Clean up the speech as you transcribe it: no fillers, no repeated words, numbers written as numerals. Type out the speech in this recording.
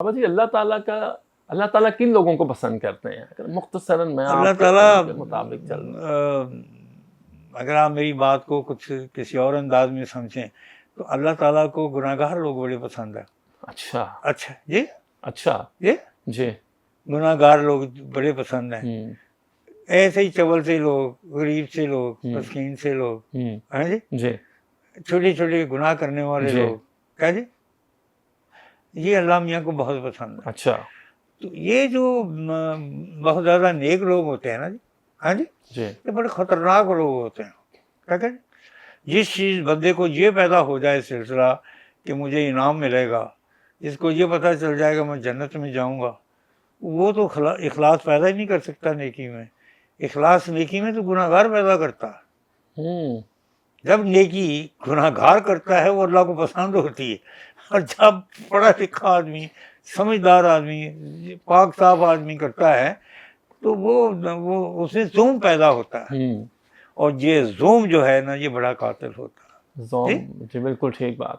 بابا جی اللہ تعالیٰ کن لوگوں کو پسند کرتے ہیں؟ اگر مختصراً میں اللہ آپ کے تعالیٰ مطابق چل رہا اگر آپ میری بات کو کچھ کسی اور انداز میں سمجھیں تو اللہ تعالیٰ کو گناہ گار لوگ بڑے پسند ہیں. اچھا اچھا جی اچھا جی جی گناہ گار لوگ بڑے پسند ہیں. ہوں ایسے ہی چول سے لوگ، غریب سے لوگ، مسکین سے لوگ، ہوں ہیں جی، جی چھوٹے چھوٹے گناہ کرنے والے جی. لوگ، کیا جی، یہ اللہ میاں کو بہت پسند ہے. اچھا تو یہ جو بہت زیادہ نیک لوگ ہوتے ہیں نا جی، ہاں جی، جی یہ بڑے خطرناک لوگ ہوتے ہیں. کیا کہ جس چیز بندے کو یہ پیدا ہو جائے سلسلہ کہ مجھے انعام ملے گا، جس کو یہ پتہ چل جائے گا میں جنت میں جاؤں گا، وہ تو اخلاص پیدا ہی نہیں کر سکتا نیکی میں. اخلاص نیکی میں تو گناہ گار پیدا کرتا ہے. ہوں جب نیکی گناہ گار کرتا ہے وہ اللہ کو پسند ہوتی ہے. اور جب پڑھا لکھا آدمی، سمجھدار آدمی، پاک صاف آدمی کرتا ہے تو وہ اس میں زوم پیدا ہوتا ہے. ہوں اور یہ زوم جو ہے نا یہ بڑا قاتل ہوتا ہے. زوم جی بالکل ٹھیک بات.